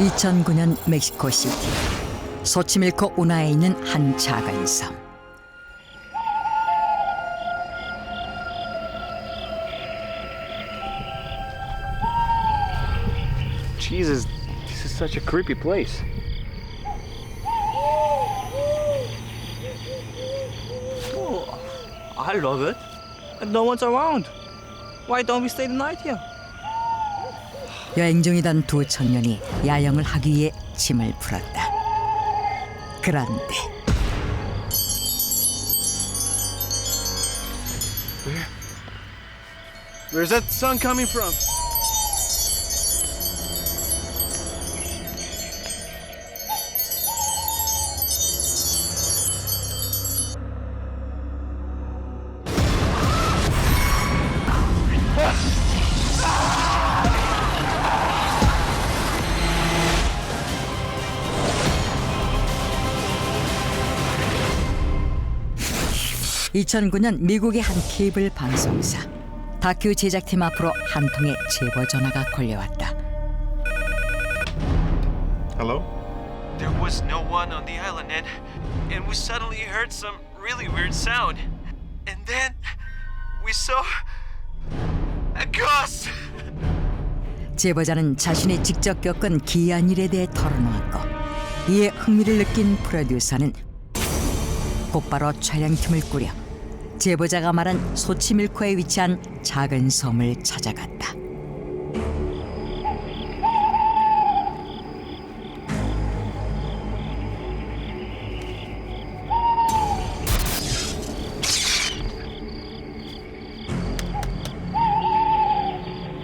2009년 멕시코시티 소치밀코 운하에 있는 한 작은 섬. Jesus, this is such a creepy place. Oh, I love it. And no one's around. Why don't we stay the night here? 여행 중이던 두 청년이 야영을 하기 위해 짐을 풀었다. 그런데 Where's that sun coming from? (2009년) 미국의 한 케이블 방송사 다큐 제작팀 앞으로 한 통의 제보 전화가 걸려왔다. Hello? There was no one on the island, and we suddenly heard some really weird sound. And then we saw a ghost. 제보자는 자신이 직접 겪은 기이한 일에 대해 털어놓았고, 이에 흥미를 느낀 프로듀서는 곧바로 촬영팀을 꾸려 제보자가 말한 소치밀코에 위치한 작은 섬을 찾아갔다.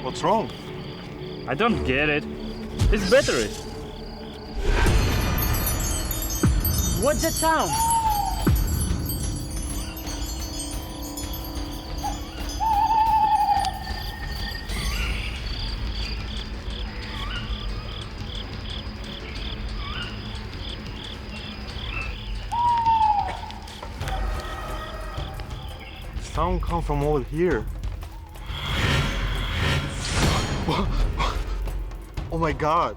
What's wrong? I don't get it. It's battery. What's that sound? Sound come from over here. Oh my god.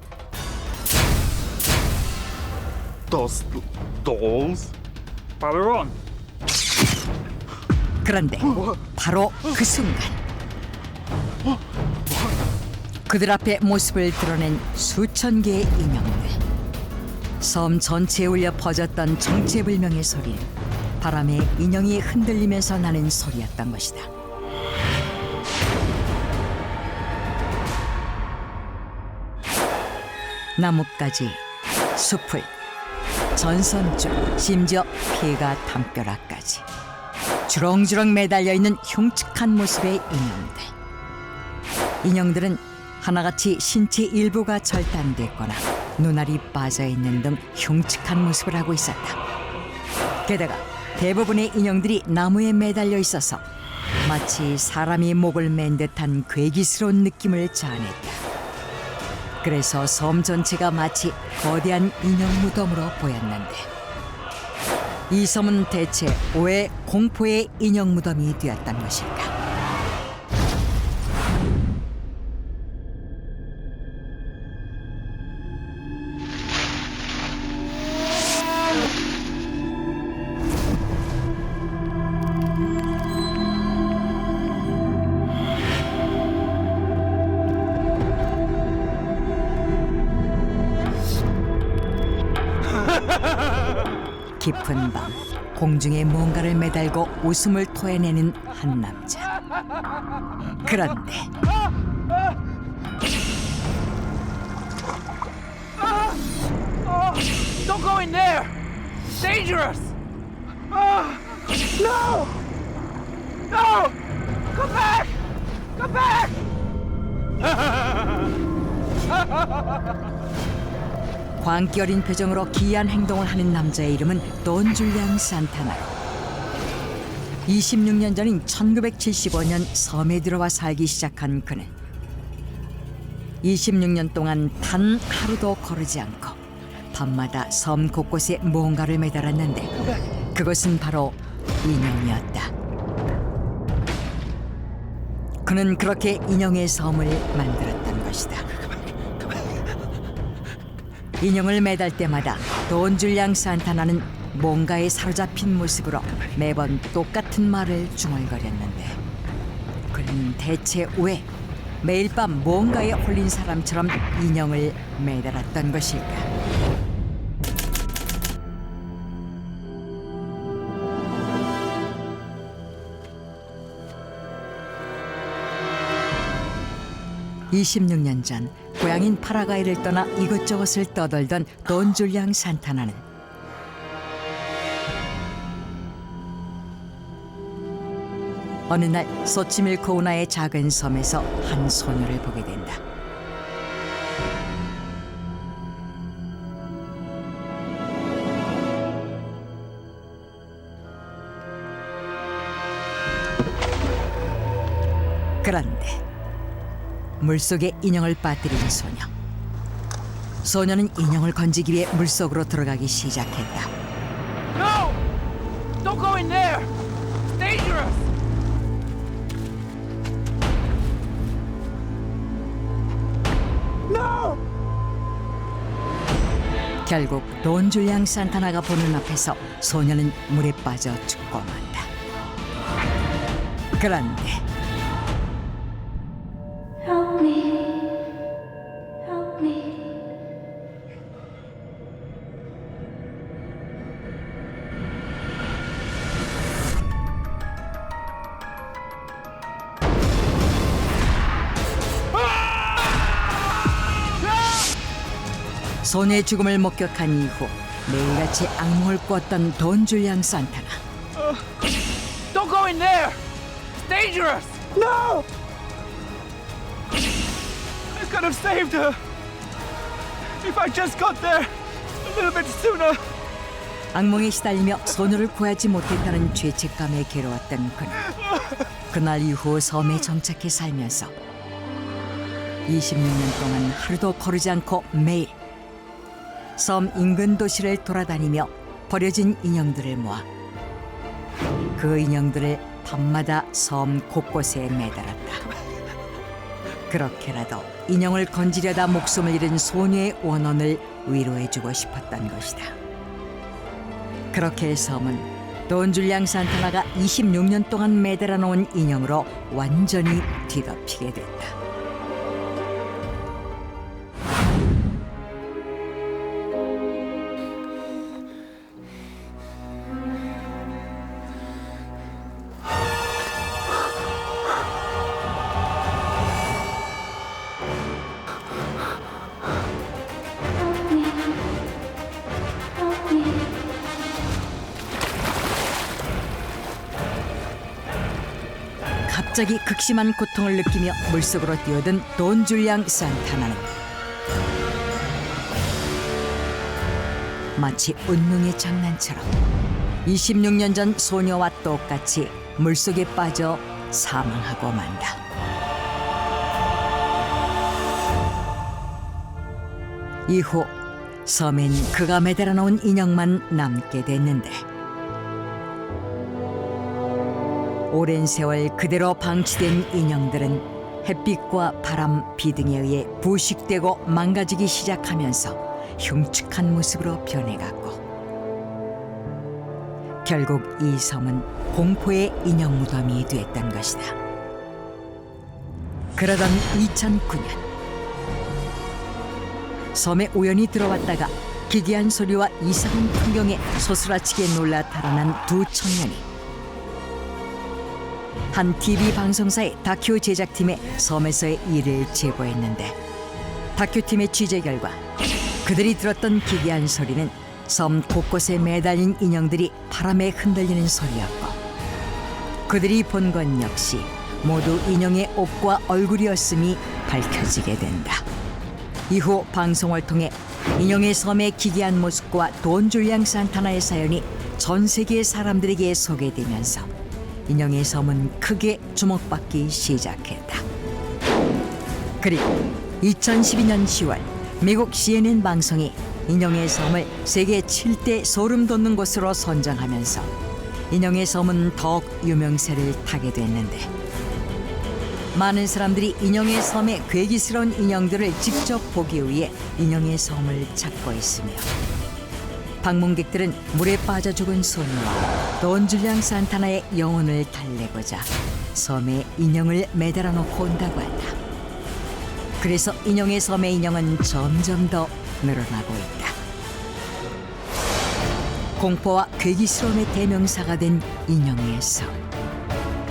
Those dolls? Power on. 그런데 바로 그 순간 그들 앞에 모습을 드러낸 수천 개의 인형들. 섬 전체에 울려 퍼졌던 정체불명의 소리는 바람에 인형이 흔들리면서 나는 소리였던 것이다. 나뭇가지, 숲을, 전선줄, 심지어 폐가 담벼락까지 주렁주렁 매달려 있는 흉측한 모습의 인형들. 인형들은 하나같이 신체 일부가 절단됐거나 눈알이 빠져있는 등 흉측한 모습을 하고 있었다. 게다가 대부분의 인형들이 나무에 매달려 있어서 마치 사람이 목을 맨 듯한 괴기스러운 느낌을 자아냈다. 그래서 섬 전체가 마치 거대한 인형 무덤으로 보였는데, 이 섬은 대체 왜 공포의 인형 무덤이 되었던 것일까? 깊은 밤 공중에 뭔가를 매달고 웃음을 토해내는 한 남자. 그런데 Don't go in there! Dangerous! No! No! Come back! Come back! 광기 어린 표정으로 기이한 행동을 하는 남자의 이름은 돈 줄리안 산타나로. 26년 전인 1975년 섬에 들어와 살기 시작한 그는 26년 동안 단 하루도 거르지 않고 밤마다 섬 곳곳에 뭔가를 매달았는데, 그것은 바로 인형이었다. 그는 그렇게 인형의 섬을 만들었던 것이다. 인형을 매달 때마다 돈 줄량 산타나는 뭔가에 사로잡힌 모습으로 매번 똑같은 말을 중얼거렸는데 그는 대체 왜 매일 밤 뭔가에 홀린 사람처럼 인형을 매달았던 것일까? (26년) 전 고향인 파라과이를 떠나 이것저것을 떠돌던 돈 줄량 산타나는 어느 날 소치밀코우나의 작은 섬에서 한 소녀를 보게 된다. 그런데 물속에 인형을 빠뜨린 소녀. 소녀는 인형을 건지기 위해 물속으로 들어가기 시작했다. No! Don't go in there! It's dangerous! No! 결국 돈 줄량 산타나가 보는 앞에서 소녀는 물에 빠져 죽고 만다. 그런데 Help me. Help me. 소녀의 죽음을 목격한 이후 매일같이 악몽을 꿨던 돈 줄량 산타나. Don't go in there! It's dangerous! No! I could have saved her! If I just got there a little bit sooner! 악몽에 시달리며 소녀를 구하지 못했다는 죄책감에 괴로웠던 그는 그날 이후 섬에 정착해 살면서 26년 동안 하루도 거르지 않고 매일 섬 인근 도시를 돌아다니며 버려진 인형들을 모아 그 인형들을 밤마다 섬 곳곳에 매달았다. 그렇게라도 인형을 건지려다 목숨을 잃은 소녀의 원혼을 위로해주고 싶었던 것이다. 그렇게 섬은 돈 줄량 산타나가 26년 동안 매달아 놓은 인형으로 완전히 뒤덮이게 됐다. Help me. Help me. 갑자기 극심한 고통을 느끼며 물속으로 뛰어든 돈 줄량 산타나는 마치 운명의 장난처럼 26년 전 소녀와 똑같이 물속에 빠져 사망하고 만다. 이후 섬엔 그가 매달아 놓은 인형만 남게 됐는데 오랜 세월 그대로 방치된 인형들은 햇빛과 바람, 비 등에 의해 부식되고 망가지기 시작하면서 흉측한 모습으로 변해갔고 결국 이 섬은 공포의 인형 무덤이 됐던 것이다. 그러던 2009년 섬에 우연히 들어왔다가 기괴한 소리와 이상한 풍경에 소스라치게 놀라 달아난 두 청년이 한 TV 방송사의 다큐 제작팀에 섬에서의 일을 제보했는데 다큐팀의 취재 결과 그들이 들었던 기괴한 소리는 섬 곳곳에 매달린 인형들이 바람에 흔들리는 소리였고 그들이 본 건 역시 모두 인형의 옷과 얼굴이었음이 밝혀지게 된다. 이후 방송을 통해 인형의 섬의 기괴한 모습과 돈 줄량 산타나의 사연이 전 세계 사람들에게 소개되면서 인형의 섬은 크게 주목받기 시작했다. 그리고 2012년 10월 미국 CNN 방송이 인형의 섬을 세계 7대 소름 돋는 곳으로 선정하면서 인형의 섬은 더욱 유명세를 타게 됐는데 많은 사람들이 인형의 섬의 괴기스러운 인형들을 직접 보기 위해 인형의 섬을 찾고 있으며 방문객들은 물에 빠져 죽은 소녀와 돈줄량 산타나의 영혼을 달래고자 섬에 인형을 매달아 놓고 온다고 한다. 그래서 인형의 섬의 인형은 점점 더 늘어나고 있다. 공포와 괴기스러움의 대명사가 된 인형의 섬.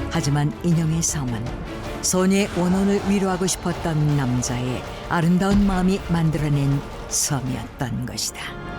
하지만 인형의 섬은 소녀의 원혼을 위로하고 싶었던 남자의 아름다운 마음이 만들어낸 섬이었던 것이다.